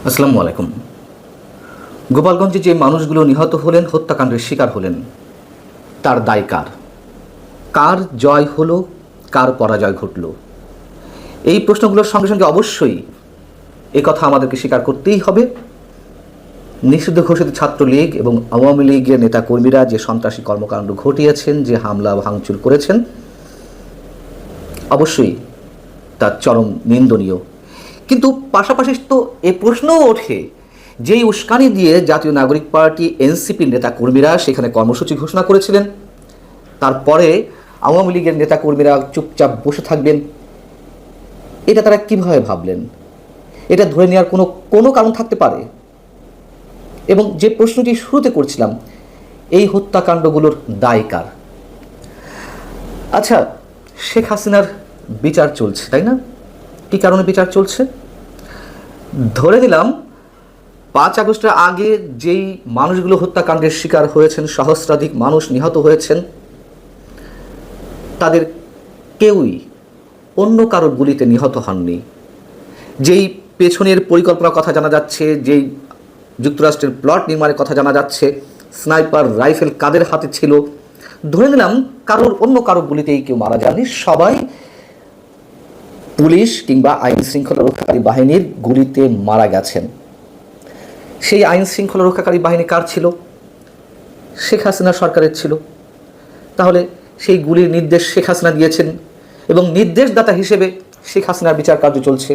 আসসালামু আলাইকুম। গোপালগঞ্জে যে মানুষগুলো নিহত হলেন, হত্যাকাণ্ডের শিকার হলেন, তার দায় কার? কার জয় হলো, কার পরাজয় ঘটল? এই প্রশ্নগুলোর সঙ্গে সঙ্গে অবশ্যই এই কথা আমাদেরকে স্বীকার করতেই হবে, নিষিদ্ধ ঘোষিত ছাত্রলীগ এবং আওয়ামী লীগের নেতাকর্মীরা যে সন্ত্রাসী কর্মকাণ্ড ঘটিয়েছেন, যে হামলা ভাঙচুর করেছেন, অবশ্যই তার চরম নিন্দনীয়। কিন্তু পাশাপাশি তো এ প্রশ্নও ওঠে, যেই উস্কানি দিয়ে জাতীয় নাগরিক পার্টি এনসিপির নেতাকর্মীরা সেখানে কর্মসূচি ঘোষণা করেছিলেন, তারপরে আওয়ামী লীগের নেতাকর্মীরা চুপচাপ বসে থাকবেন, এটা তারা কীভাবে ভাবলেন? এটা ধরে নেওয়ার কোনো কারণ থাকতে পারে? এবং যে প্রশ্নটি শুরুতে করছিলাম, এই হত্যাকাণ্ডগুলোর দায় কার? আচ্ছা, শেখ হাসিনার বিচার চলছে, তাই না? কী কারণে বিচার চলছে? ধরে নিলাম 5 আগস্টের আগে যেই মানুষগুলো হত্যাকাণ্ডের শিকার হয়েছেন, সহস্রাধিক মানুষ নিহত হয়েছেন, তাদের কেউই অন্য কারোর গুলিতে নিহত হননি। যেই পেছনের পরিকল্পনার কথা জানা যাচ্ছে, যেই যুক্তরাষ্ট্রের প্লট নির্মাণের কথা জানা যাচ্ছে, স্নাইপার রাইফেল কাদের হাতে ছিল, ধরে নিলাম অন্য কারোর গুলিতেই কেউ মারা যায়নি, সবাই পুলিশ কিংবা আইন শৃঙ্খলা রক্ষাকারী বাহিনীর গুলিতে মারা গেছেন। সেই আইন শৃঙ্খলা রক্ষাকারী বাহিনী কার ছিল? শেখ হাসিনা সরকারের ছিল। তাহলে সেই গুলির নির্দেশ শেখ হাসিনা দিয়েছেন এবং নির্দেশদাতা হিসেবে শেখ হাসিনার বিচার কার্য চলছে।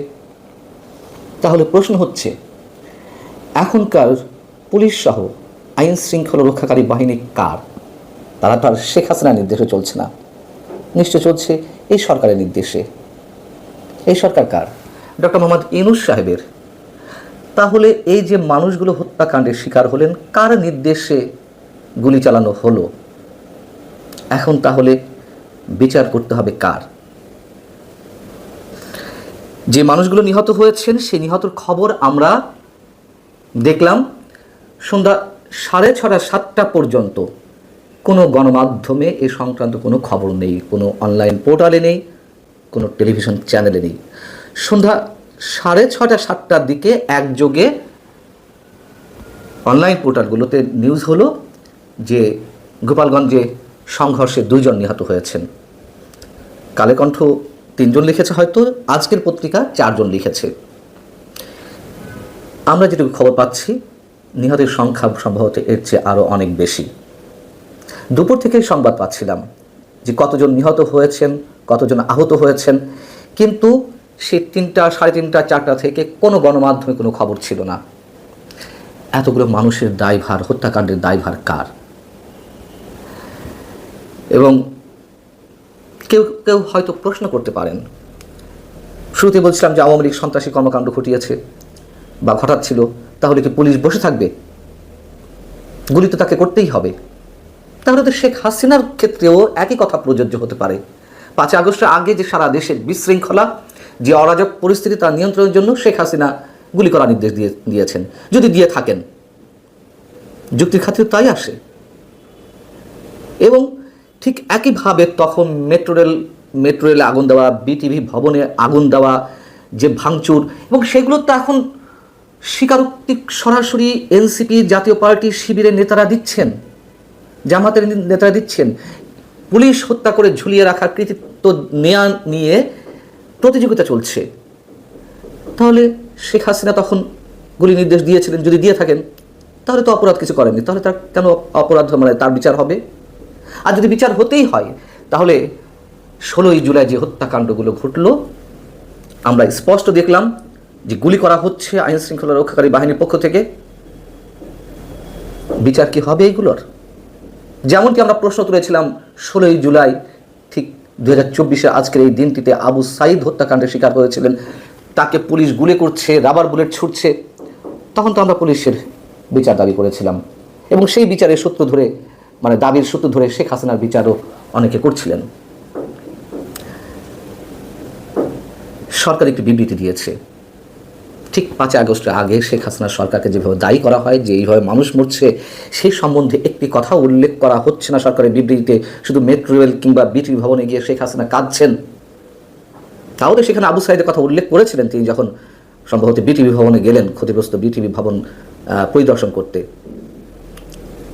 তাহলে প্রশ্ন হচ্ছে, এখনকার পুলিশ সহ আইন শৃঙ্খলা রক্ষাকারী বাহিনী কার? তারা তো আর শেখ হাসিনার নির্দেশে চলছে না, নিশ্চয় চলছে এই সরকারের নির্দেশে। এই সরকার কার? ডক্টর মোহাম্মদ ইউনূস সাহেবের। তাহলে এই যে মানুষগুলো হত্যাকাণ্ডের শিকার হলেন, কার নির্দেশে গুলি চালানো হলো? এখন তাহলে বিচার করতে হবে কার? যে মানুষগুলো নিহত হয়েছেন, সেই নিহতর খবর আমরা দেখলাম সন্ধ্যা 6:30 7টা পর্যন্ত কোনো গণমাধ্যমে এ সংক্রান্ত কোনো খবর নেই, কোনো অনলাইন পোর্টালে নেই, কোনো টেলিভিশন চ্যানেলে নেই। সন্ধ্যা 6:30 7টার দিকে একযোগে অনলাইন পোর্টালগুলোতে নিউজ হলো যে গোপালগঞ্জে সংঘর্ষে 2 জন নিহত হয়েছেন। কালের কণ্ঠ 3 জন লিখেছে, হয়তো আজকের পত্রিকা 4 জন লিখেছে। আমরা যেটুকু খবর পাচ্ছি, নিহতের সংখ্যা সম্ভবত এর চেয়ে আরও অনেক বেশি। দুপুর থেকেই সংবাদ পাচ্ছিলাম যে কতজন নিহত হয়েছেন, কতজন আহত হয়েছেন, কিন্তু সেই 3টা, 3:30, 4টা থেকে কোনো গণমাধ্যমে কোনো খবর ছিল না। এতগুলো মানুষের দায়ভার, হত্যাকাণ্ডের দায়ভার কার? এবং কেউ কেউ হয়তো প্রশ্ন করতে পারেন, শুরুতে বলছিলাম যে আওয়ামী লীগ সন্ত্রাসী কর্মকাণ্ড ঘটিয়েছে বা ঘটাচ্ছিল, তাহলে কি পুলিশ বসে থাকবে? গুলি তো তাকে করতেই হবে। তাহলে তো শেখ হাসিনার ক্ষেত্রেও একই কথা প্রযোজ্য হতে পারে। 5 আগস্টের আগে যে সারা দেশের বিশৃঙ্খলা, যে অরাজক পরিস্থিতি, তার নিয়ন্ত্রণের জন্য শেখ হাসিনা গুলি করার নির্দেশ দিয়েছেন। যদি দিয়ে থাকেন, যুক্তির খাতিরে তাই আসে। এবং ঠিক একইভাবে তখন মেট্রো রেলে আগুন দেওয়া, বিটিভি ভবনে আগুন দেওয়া, যে ভাঙচুর, এবং সেগুলো তো এখন স্বীকারোক্তি সরাসরি এনসিপি, জাতীয় পার্টি, শিবিরের নেতারা দিচ্ছেন, জামাতের নেতারা দিচ্ছেন। পুলিশ হত্যা করে ঝুলিয়ে রাখার কৃতিত্ব নেওয়া নিয়ে প্রতিযোগিতা চলছে। তাহলে শেখ হাসিনা তখন গুলি নির্দেশ দিয়েছিলেন, যদি দিয়ে থাকেন, তাহলে তো অপরাধ কিছু করেননি, তাহলে তার কেন অপরাধ, মানে তার বিচার হবে? আর যদি বিচার হতেই হয়, তাহলে 16ই জুলাই যে হত্যাকাণ্ডগুলো ঘটলো, আমরা স্পষ্ট দেখলাম যে গুলি করা হচ্ছে আইন শৃঙ্খলা রক্ষাকারী বাহিনীর পক্ষ থেকে। বিচার কি হবে এইগুলোর? যেমনটি আমরা প্রশ্ন তুলেছিলাম 16ই জুলাই, ঠিক 2024-এ আজকের এই দিনটিতে আবু সাইদ হত্যাকাণ্ডের শিকার হয়েছিলেন, তাকে পুলিশ গুলি করছে, রাবার বুলেট ছুটছে, তখন তো আমরা পুলিশের বিচার দাবি করেছিলাম। এবং সেই বিচারের সূত্র ধরে, মানে দাবির সূত্র ধরে শেখ হাসিনার বিচারও অনেকে করছিলেন। সরকার একটি বিবৃতি দিয়েছে, ঠিক 5 আগস্টের আগে শেখ হাসিনার সরকারকে যেভাবে দায়ী করা হয় যে এইভাবে মানুষ মরছে, সেই সম্বন্ধে একটি কথা উল্লেখ করা হচ্ছে না সরকারের বিবৃতিতে। শুধু মেট্রো রেল কিংবা বিটিভি ভবনে গিয়ে শেখ হাসিনা কাঁদছেন, তাহলে সেখানে আবু সাইদের কথা উল্লেখ করেছিলেন তিনি যখন সম্ভবত বিটিভি ভবনে গেলেন ক্ষতিগ্রস্ত বিটিভি ভবন পরিদর্শন করতে।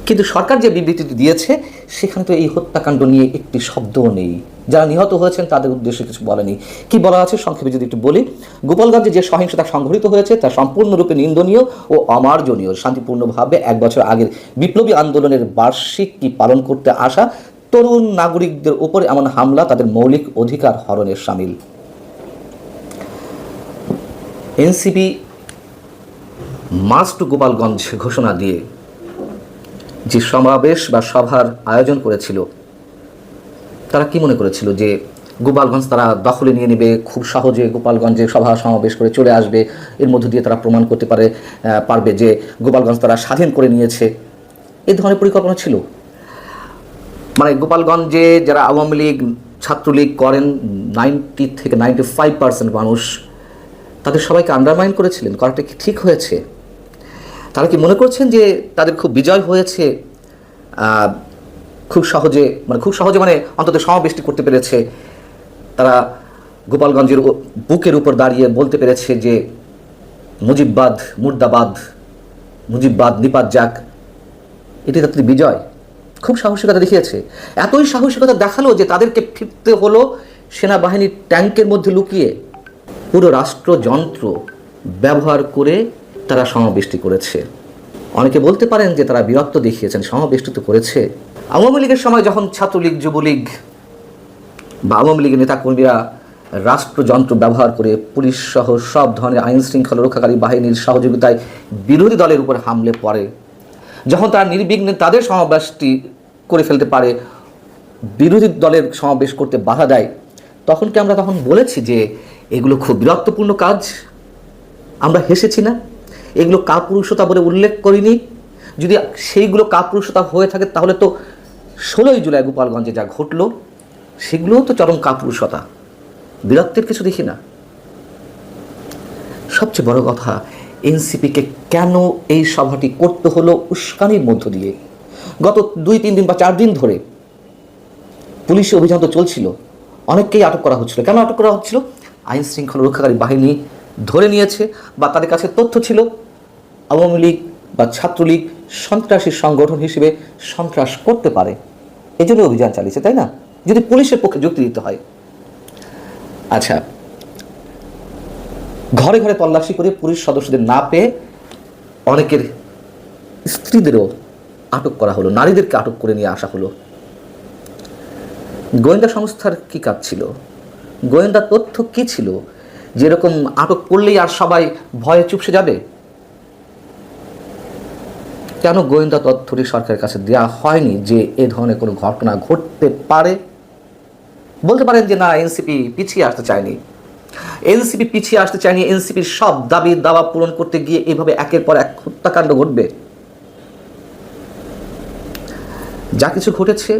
কিন্তু সরকার যে বিবৃতিটি দিয়েছে সেখানে তো এই হত্যাকাণ্ড নিয়ে একটি শব্দও নেই। যারা নিহত হয়েছেন তাদের উদ্দেশ্যে কিছু বলেনি। কি বলা আছে সংক্ষেপে যদি একটু বলি, গোপালগঞ্জে যে সহিংসতা সংঘটিত হয়েছে তা সম্পূর্ণরূপে নিন্দনীয় ও অমার্জনীয়। শান্তিপূর্ণভাবে 1 বছর আগের বিপ্লবী আন্দোলনের বার্ষিকী পালন করতে আসা তরুণ নাগরিকদের উপর এমন হামলা তাদের মৌলিক অধিকার হরণের শামিল। এনসিপি মার্চ টু গোপালগঞ্জ ঘোষণা দিয়ে যে সমাবেশ বা সভার আয়োজন করেছিল, তারা কি মনে করেছিল যে গোপালগঞ্জ তারা দখলে নিয়ে নেবে, খুব সহজে গোপালগঞ্জে সভা সমাবেশ করে চলে আসবে, এর মধ্য দিয়ে তারা প্রমাণ করতে পারবে যে গোপালগঞ্জ তারা স্বাধীন করে নিয়েছে? এই ধরনের পরিকল্পনা ছিল? মানে গোপালগঞ্জে যারা আওয়ামী লীগ ছাত্রলীগ করেন 90 থেকে 95% মানুষ, তাদের সবাইকে আন্ডারমাইন করেছিলেন। করাটা কি ঠিক হয়েছে? তারা কি মনে করছেন যে তাদের খুব বিজয় হয়েছে, খুব সহজে মানে অন্তত সমাবেশটি করতে পেরেছে, তারা গোপালগঞ্জের বুকের উপর দাঁড়িয়ে বলতে পেরেছে যে মুজিববাদ মুর্দাবাদ, মুজিববাদ নিপাত যাক, এটি তাদের বিজয়? খুব সাহসিকতা দেখিয়েছে। এতই সাহসিকতা দেখালো যে তাদেরকে ফিরতে হলো সেনাবাহিনীর ট্যাঙ্কের মধ্যে লুকিয়ে। পুরো রাষ্ট্রযন্ত্র ব্যবহার করে তারা সমাবেশটি করেছে। অনেকে বলতে পারেন যে তারা বীরত্ব দেখিয়েছেন, সমাবেশটি তো করেছে। আওয়ামী লীগের সময় যখন ছাত্রলীগ যুবলীগ বা আওয়ামী লীগের নেতাকর্মীরা রাষ্ট্রযন্ত্র ব্যবহার করে পুলিশ সহ সব ধরনের আইন শৃঙ্খলা রক্ষাকারী বাহিনীর সহযোগিতায় বিরোধী দলের উপর হামলে পড়ে, যখন তারা নির্বিঘ্নে তাদের সমাবেশটি করে ফেলতে পারে, বিরোধী দলের সমাবেশ করতে বাধা দেয়, তখন কি আমরা তখন বলেছি যে এগুলো খুব বীরত্বপূর্ণ কাজ? আমরা হেসেছি না? এগুলো কাপুরুষতা বলে উল্লেখ করিনি? যদি সেইগুলো কাপুরুষতা হয়ে থাকে তাহলে তো 16ই জুলাই গোপালগঞ্জে যা ঘটলো সেগুলোও তো চরম কাপুরুষতা, বীরত্বের কিছু দেখি না। সবচেয়ে বড় কথা, এনসিপিকে কেন এই সভাটি করতে হলো উস্কানির মধ্য দিয়ে? গত 2-3 দিন বা 4 দিন ধরে পুলিশি অভিযান তো চলছিল, অনেককেই আটক করা হচ্ছিল। কেন আটক করা হচ্ছিল? আইন শৃঙ্খলা রক্ষাকারী বাহিনী ধরে নিয়েছে বা তাদের কাছে তথ্য ছিল আওয়ামী লীগ বা ছাত্রলীগ সন্ত্রাসী সংগঠন হিসেবে সন্ত্রাস করতে পারে, এই জন্য অভিযান চালিয়েছে, তাই না? যদি পুলিশের পক্ষে যুক্তি দিতে হয়। আচ্ছা, ঘরে ঘরে তল্লাশি করে পুলিশ সদস্যদের না পেয়ে অনেকের স্ত্রীদেরও আটক করা হলো, নারীদেরকে আটক করে নিয়ে আসা হলো। গোয়েন্দা সংস্থার কি কাজ ছিল? গোয়েন্দা তথ্য কি ছিল যেরকম আটক করলেই আর সবাই ভয়ে চুপসে যাবে? কেন গোয়েন্দা তথ্যটি সরকারের কাছে দেওয়া হয়নি যে এ ধরনের কোনো ঘটনা ঘটতে পারে? বলতে পারেন যে না, এনসিপি পিছিয়ে আসতে চায়নি, এনসিপির সব দাবি দাওয়া পূরণ করতে গিয়ে এভাবে একের পর এক হত্যাকাণ্ড ঘটবে। যা কিছু ঘটেছে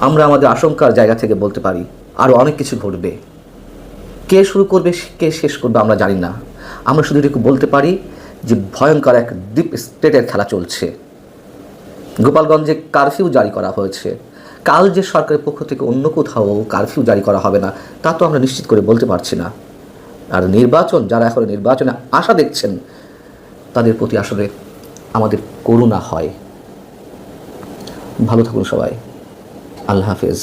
আমরা আমাদের আশঙ্কার জায়গা থেকে বলতে পারি আরো অনেক কিছু ঘটবে। কে শুরু করবে কে শেষ করবে আমরা জানি না। আমরা শুধু এটুকু বলতে পারি যে ভয়ঙ্কর এক ডিপ স্টেটের খেলা চলছে। গোপালগঞ্জে কারফিউ জারি করা হয়েছে, কাল যে সরকারের পক্ষ থেকে অন্য কোথাও কারফিউ জারি করা হবে না তা তো আমরা নিশ্চিত করে বলতে পারছি না। আর নির্বাচন, যারা এখন নির্বাচনে আশা দেখছেন তাদের প্রতি আসলে আমাদের করুণা হয়। ভালো থাকুন সবাই, আল্লাহ হাফেজ।